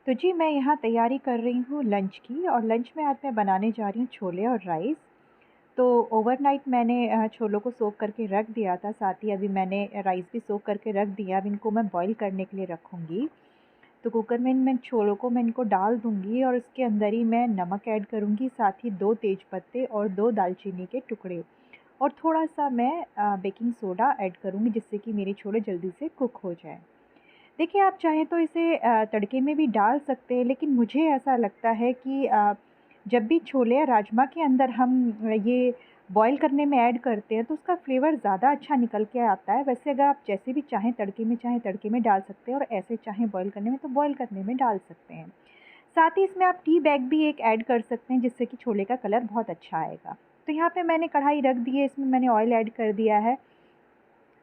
तो जी मैं यहाँ तैयारी कर रही हूँ लंच की और लंच में आज मैं बनाने जा रही हूँ छोले और राइस। तो ओवरनाइट मैंने छोलों को सोक करके रख दिया था, साथ ही अभी मैंने राइस भी सोक करके रख दिया। अब इनको मैं बॉईल करने के लिए रखूँगी। तो कुकर में मैं छोलों को मैं इनको डाल दूँगी और इसके अंदर ही मैं नमक ऐड करूँगी, साथ ही 2 तेज़ पत्ते और 2 दालचीनी के टुकड़े और थोड़ा-सा मैं बेकिंग सोडा ऐड करूँगी, जिससे कि मेरे छोले जल्दी से कुक हो जाएँ। देखिए, आप चाहें तो इसे तड़के में भी डाल सकते हैं, लेकिन मुझे ऐसा लगता है कि जब भी छोले या राजमा के अंदर हम ये बॉयल करने में ऐड करते हैं, तो उसका फ्लेवर ज़्यादा अच्छा निकल के आता है। वैसे अगर आप जैसे भी चाहें तड़के में डाल सकते हैं और ऐसे चाहें बॉयल करने में, तो बॉयल करने में डाल सकते हैं। साथ ही इसमें आप टी बैग भी एक ऐड कर सकते हैं, जिससे कि छोले का कलर बहुत अच्छा आएगा। तो यहाँ पे मैंने कढ़ाई रख दी है, इसमें मैंने ऑयल ऐड कर दिया है।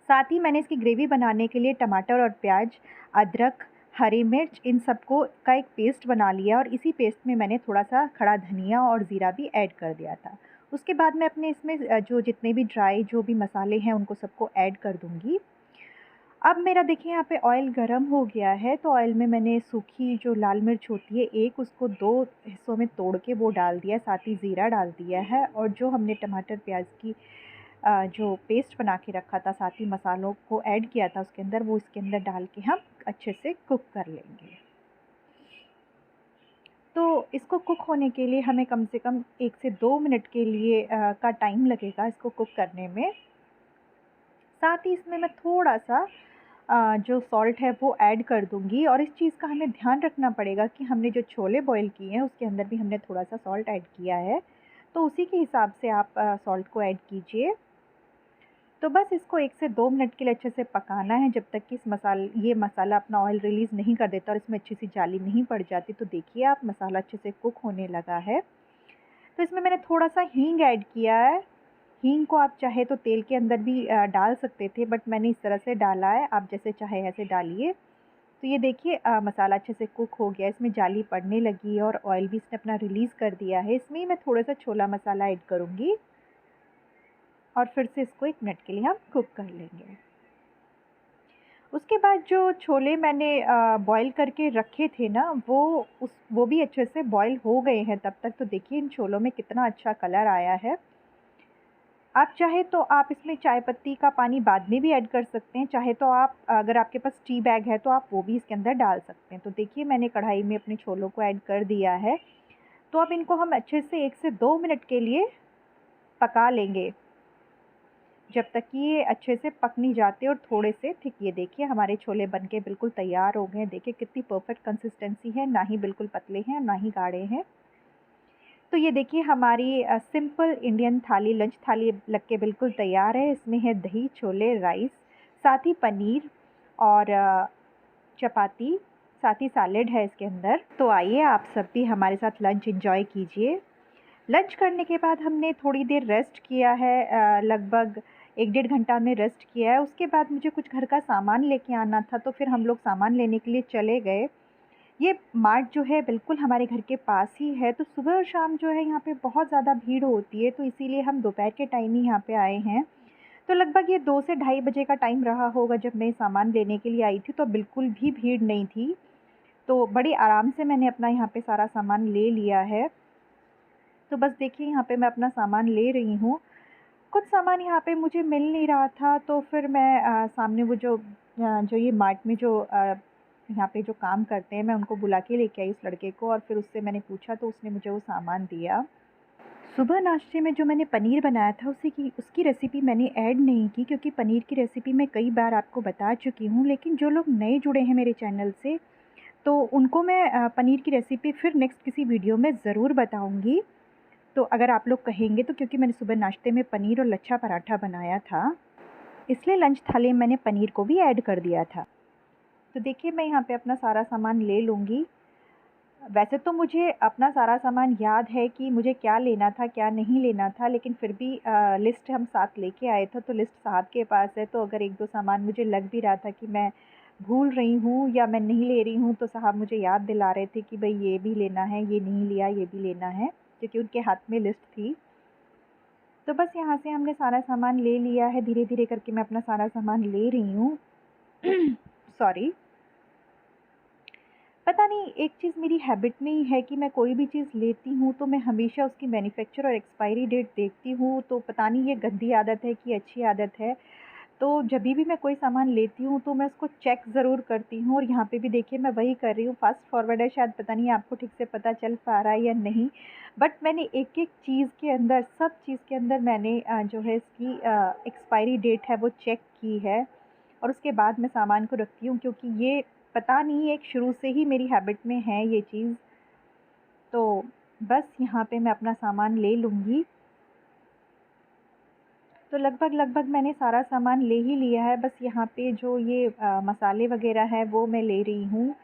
साथ ही मैंने इसकी ग्रेवी बनाने के लिए टमाटर और प्याज, अदरक, हरी मिर्च इन सबको का एक पेस्ट बना लिया और इसी पेस्ट में मैंने थोड़ा-सा खड़ा धनिया और ज़ीरा भी ऐड कर दिया था। उसके बाद मैं अपने इसमें जो जितने भी ड्राई जो भी मसाले हैं उनको सबको ऐड कर दूँगी। अब मेरा देखिए यहाँ पे ऑयल गरम हो गया है, तो ऑयल में मैंने सूखी जो लाल मिर्च होती है एक उसको 2 हिस्सों में तोड़ के वो डाल दिया है, साथ ही ज़ीरा डाल दिया है और जो हमने टमाटर प्याज़ की जो पेस्ट बना के रखा था, साथ ही मसालों को ऐड किया था उसके अंदर, वो इसके अंदर डाल के हम अच्छे से कुक कर लेंगे। तो इसको कुक होने के लिए हमें कम से कम 1 से 2 मिनट के लिए का टाइम लगेगा इसको कुक करने में। साथ ही इसमें मैं थोड़ा-सा जो सॉल्ट है वो ऐड कर दूँगी और इस चीज़ का हमें ध्यान रखना पड़ेगा कि हमने जो छोले बॉयल किए हैं उसके अंदर भी हमने थोड़ा-सा सॉल्ट ऐड किया है, तो उसी के हिसाब से आप सॉल्ट को ऐड कीजिए। तो बस इसको 1 से 2 मिनट के लिए अच्छे से पकाना है, जब तक कि ये मसाला अपना ऑयल रिलीज़ नहीं कर देता और इसमें अच्छी सी जाली नहीं पड़ जाती। तो देखिए आप मसाला अच्छे से कुक होने लगा है। तो इसमें मैंने थोड़ा-सा हींग ऐड किया है। हींग को आप चाहे तो तेल के अंदर भी डाल सकते थे, बट मैंने इस तरह से डाला है, आप जैसे चाहे ऐसे डालिए। तो ये देखिए मसाला अच्छे से कुक हो गया, इसमें जाली पड़ने लगी और ऑयल भी इसने अपना रिलीज़ कर दिया है। इसमें ही मैं थोड़ा-सा छोला मसाला ऐड करूँगी और फिर से इसको 1 मिनट के लिए हम कुक कर लेंगे। उसके बाद जो छोले मैंने बॉयल करके रखे थे ना, वो भी अच्छे से बॉयल हो गए हैं तब तक। तो देखिए इन छोलों में कितना अच्छा कलर आया है। आप चाहे तो आप इसमें चाय पत्ती का पानी बाद में भी ऐड कर सकते हैं, चाहे तो आप अगर आपके पास टी बैग है तो आप वो भी इसके अंदर डाल सकते हैं। तो देखिए मैंने कढ़ाई में अपने छोलों को ऐड कर दिया है। तो अब इनको हम अच्छे से 1 से 2 मिनट के लिए पका लेंगे, जब तक कि ये अच्छे से पक नहीं जाते और थोड़े से थिक। ये देखिए हमारे छोले बनके बिल्कुल तैयार हो गए हैं। देखिए कितनी परफेक्ट कंसिस्टेंसी है, ना ही बिल्कुल पतले हैं, ना ही गाढ़े हैं। तो ये देखिए हमारी सिंपल इंडियन थाली, लंच थाली लग के बिल्कुल तैयार है। इसमें है दही, छोले, राइस, साथ ही पनीर और चपाती, साथ ही सैलेड है इसके अंदर। तो आइए आप सब भी हमारे साथ लंच एन्जॉय कीजिए। लंच करने के बाद हमने थोड़ी देर रेस्ट किया है, लगभग 1 डेढ़ घंटा हमने रेस्ट किया है। उसके बाद मुझे कुछ घर का सामान लेके आना था, तो फिर हम लोग सामान लेने के लिए चले गए। ये मार्ट जो है बिल्कुल हमारे घर के पास ही है, तो सुबह और शाम जो है यहाँ पे बहुत ज़्यादा भीड़ होती है, तो इसीलिए हम दोपहर के टाइम ही यहाँ पे आए हैं। तो लगभग ये 2 से ढाई बजे का टाइम रहा होगा जब मैं सामान लेने के लिए आई थी, तो बिल्कुल भी भीड़ नहीं थी। तो बड़ी आराम से मैंने अपना यहाँ पे सारा सामान ले लिया है। तो बस देखिए यहाँ पे मैं अपना सामान ले रही हूँ। कुछ सामान यहाँ पे मुझे मिल नहीं रहा था, तो फिर मैं सामने वो जो ये मार्ट में जो यहाँ पे जो काम करते हैं, मैं उनको बुला के लेके आई उस लड़के को और फिर उससे मैंने पूछा तो उसने मुझे वो सामान दिया। सुबह नाश्ते में जो मैंने पनीर बनाया था उसकी रेसिपी मैंने ऐड नहीं की, क्योंकि पनीर की रेसिपी मैं कई बार आपको बता चुकी हूँ। लेकिन जो लोग नए जुड़े हैं मेरे चैनल से, तो उनको मैं पनीर की रेसिपी फिर नेक्स्ट किसी वीडियो में ज़रूर बताऊँगी। तो अगर आप लोग कहेंगे तो, क्योंकि मैंने सुबह नाश्ते में पनीर और लच्छा पराठा बनाया था, इसलिए लंच थाली में मैंने पनीर को भी ऐड कर दिया था। तो देखिए मैं यहाँ पे अपना सारा सामान ले लूँगी। वैसे तो मुझे अपना सारा सामान याद है कि मुझे क्या लेना था, क्या नहीं लेना था, लेकिन फिर भी लिस्ट हम साथ लेके आए थे, तो लिस्ट साहब के पास है। तो अगर 1-2 सामान मुझे लग भी रहा था कि मैं भूल रही हूँ या मैं नहीं ले रही हूँ, तो साहब मुझे याद दिला रहे थे कि भई ये भी लेना है, ये नहीं लिया, ये भी लेना है, क्योंकि उनके हाथ में लिस्ट थी। तो बस यहाँ से हमने सारा सामान ले लिया है, धीरे-धीरे करके मैं अपना सारा सामान ले रही हूँ। सॉरी। पता नहीं, एक चीज़ मेरी हैबिट में ही है कि मैं कोई भी चीज़ लेती हूँ तो मैं हमेशा उसकी मैन्युफैक्चर और एक्सपायरी डेट देखती हूँ। तो पता नहीं ये गंदी आदत है कि अच्छी आदत है। तो जभी भी मैं कोई सामान लेती हूँ तो मैं उसको चेक ज़रूर करती हूँ, और यहाँ पे भी देखिए मैं वही कर रही हूँ। फ़ास्ट फॉरवर्ड है, शायद पता नहीं आपको ठीक से पता चल पा रहा है या नहीं। बट मैंने एक-एक चीज़ के अंदर, सब चीज़ के अंदर मैंने जो है इसकी एक्सपायरी डेट है वो चेक की है, और उसके बाद मैं सामान को रखती हूँ, क्योंकि ये पता नहीं एक शुरू से ही मेरी हैबिट में है ये चीज़। तो बस यहाँ पे मैं अपना सामान ले लूँगी। तो लगभग मैंने सारा सामान ले ही लिया है। बस यहाँ पे जो ये मसाले वग़ैरह हैं वो मैं ले रही हूँ,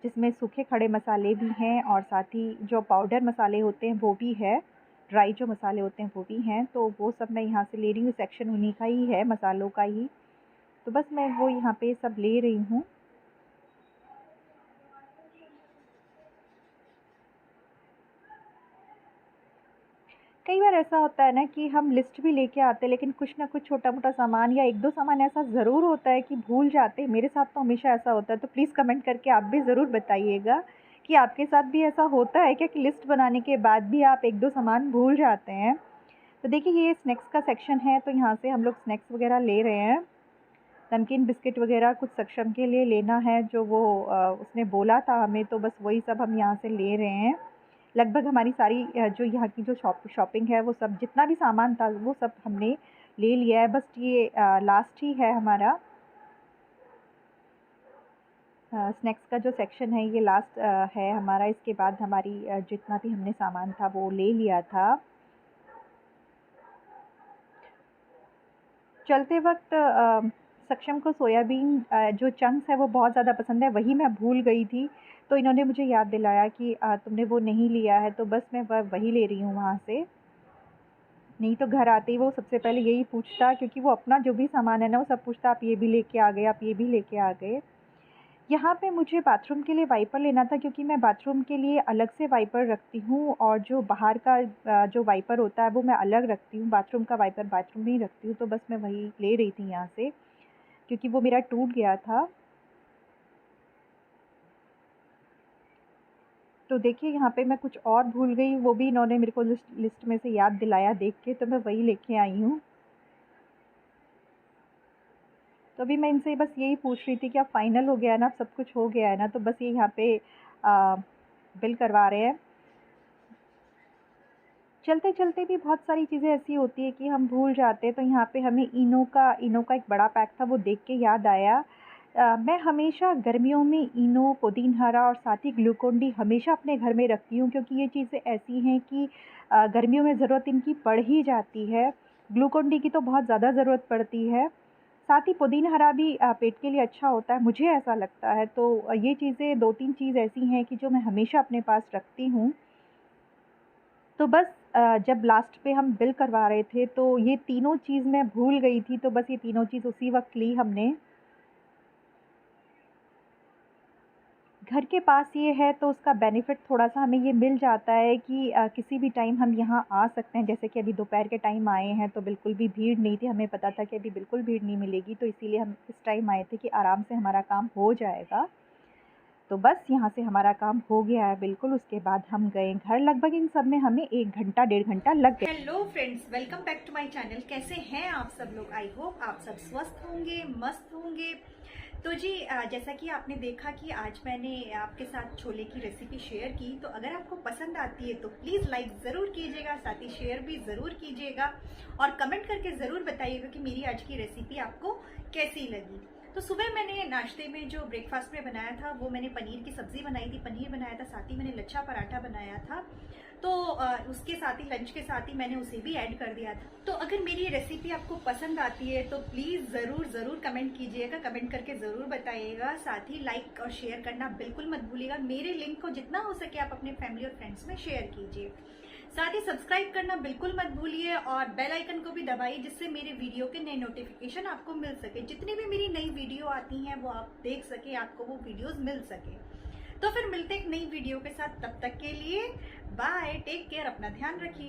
जिसमें सूखे खड़े मसाले भी हैं और साथ ही जो पाउडर मसाले होते हैं वो भी है, ड्राई जो मसाले होते हैं वो भी हैं। तो वो सब मैं यहाँ से ले रही हूँ, सेक्शन उन्हीं का ही है, मसालों का ही। तो बस मैं वो यहाँ पे सब ले रही हूँ। कई बार ऐसा होता है ना कि हम लिस्ट भी लेके आते हैं, लेकिन कुछ ना कुछ छोटा-मोटा सामान या 1-2 सामान ऐसा ज़रूर होता है कि भूल जाते हैं। मेरे साथ तो हमेशा ऐसा होता है। तो प्लीज़ कमेंट करके आप भी ज़रूर बताइएगा कि आपके साथ भी ऐसा होता है क्या कि लिस्ट बनाने के बाद भी आप 1-2 सामान भूल जाते हैं। तो देखिए ये स्नैक्स का सेक्शन है, तो यहाँ से हम लोग स्नैक्स वग़ैरह ले रहे हैं। नमकीन, बिस्किट वग़ैरह कुछ सक्षम के लिए लेना है, जो वो उसने बोला था हमें, तो बस वही सब हम यहाँ से ले रहे हैं। लगभग हमारी सारी जो यहाँ की जो शॉपिंग है वो सब, जितना भी सामान था वो सब हमने ले लिया है। बस ये लास्ट ही है हमारा स्नैक्स का जो सेक्शन है, ये लास्ट है हमारा। इसके बाद हमारी जितना भी हमने सामान था वो ले लिया था। चलते वक़्त सक्षम को सोयाबीन जो चंक्स है वो बहुत ज़्यादा पसंद है, वही मैं भूल गई थी। तो इन्होंने मुझे याद दिलाया कि तुमने वो नहीं लिया है, तो बस मैं वही ले रही हूँ वहाँ से। नहीं तो घर आते ही वो सबसे पहले यही पूछता, क्योंकि वो अपना जो भी सामान है ना वो सब पूछता, आप ये भी लेके आ गए, आप ये भी लेके आ गए। यहाँ पे मुझे बाथरूम के लिए वाइपर लेना था, क्योंकि मैं बाथरूम के लिए अलग से वाइपर रखती हूँ, और जो बाहर का जो वाइपर होता है वो मैं अलग रखती हूँ। बाथरूम का वाइपर बाथरूम में ही रखती हूँ। तो बस मैं वही ले रही थी यहाँ से, क्योंकि वो मेरा टूट गया था। तो देखिए यहाँ पे मैं कुछ और भूल गई, वो भी इन्होंने मेरे को लिस्ट में से याद दिलाया देख के, तो मैं वही लेके आई हूँ। तो अभी मैं इनसे बस यही पूछ रही थी कि अब फ़ाइनल हो गया है ना, अब सब कुछ हो गया है ना, तो बस ये यहाँ पे बिल करवा रहे हैं। चलते-चलते भी बहुत सारी चीज़ें ऐसी होती हैं कि हम भूल जाते हैं। तो यहाँ पे हमें इनो का एक बड़ा पैक था, वो देख के याद आया। मैं हमेशा गर्मियों में इनो, पुदीन हरा और साथ ही ग्लूकोन-डी हमेशा अपने घर में रखती हूँ, क्योंकि ये चीज़ें ऐसी हैं कि गर्मियों में ज़रूरत इनकी पड़ ही जाती है। ग्लूकोन-डी की तो बहुत ज़्यादा ज़रूरत पड़ती है। साथ ही पुदीन हरा भी पेट के लिए अच्छा होता है, मुझे ऐसा लगता है। तो ये चीज़ें 2-3 चीज़ ऐसी हैं कि जो मैं हमेशा अपने पास रखती हूँ। तो बस जब लास्ट पे हम बिल करवा रहे थे तो ये तीनों चीज़ मैं भूल गई थी, तो बस ये तीनों चीज़ उसी वक़्त ली हमने। घर के पास ये है तो उसका बेनिफिट थोड़ा-सा हमें ये मिल जाता है कि किसी भी टाइम हम यहाँ आ सकते हैं। जैसे कि अभी दोपहर के टाइम आए हैं तो बिल्कुल भी भीड़ नहीं थी, हमें पता था कि अभी बिल्कुल भीड़ नहीं मिलेगी, तो इसीलिए हम इस टाइम आए थे कि आराम से हमारा काम हो जाएगा। तो बस यहाँ से हमारा काम हो गया है बिल्कुल। उसके बाद हम गए घर। लगभग इन सब में हमें 1 घंटा, डेढ़ घंटा लग गया। Hello friends, welcome back to my channel. कैसे हैं आप सब लोग? आई होप आप सब स्वस्थ होंगे, मस्त होंगे। तो जी जैसा कि आपने देखा कि आज मैंने आपके साथ छोले की रेसिपी शेयर की, तो अगर आपको पसंद आती है तो प्लीज़ लाइक ज़रूर कीजिएगा, साथ ही शेयर भी ज़रूर कीजिएगा और कमेंट करके ज़रूर बताइएगा कि मेरी आज की रेसिपी आपको कैसी लगी। तो सुबह मैंने नाश्ते में जो ब्रेकफास्ट में बनाया था वो मैंने पनीर की सब्जी बनाई थी, पनीर बनाया था, साथ ही मैंने लच्छा पराठा बनाया था। तो उसके साथ ही लंच के साथ ही मैंने उसे भी ऐड कर दिया था। तो अगर मेरी रेसिपी आपको पसंद आती है तो प्लीज़ ज़रूर कमेंट कीजिएगा, कमेंट करके ज़रूर बताइएगा। साथ ही लाइक और शेयर करना बिल्कुल मत भूलिएगा। मेरे लिंक को जितना हो सके आप अपने फैमिली और फ्रेंड्स में शेयर कीजिए। साथ ही सब्सक्राइब करना बिल्कुल मत भूलिए और बेल आइकन को भी दबाइए, जिससे मेरे वीडियो के नए नोटिफिकेशन आपको मिल सके। जितनी भी मेरी नई वीडियो आती हैं वो आप देख सके, आपको वो वीडियोस मिल सके। तो फिर मिलते एक नई वीडियो के साथ, तब तक के लिए बाय, टेक केयर, अपना ध्यान रखिए।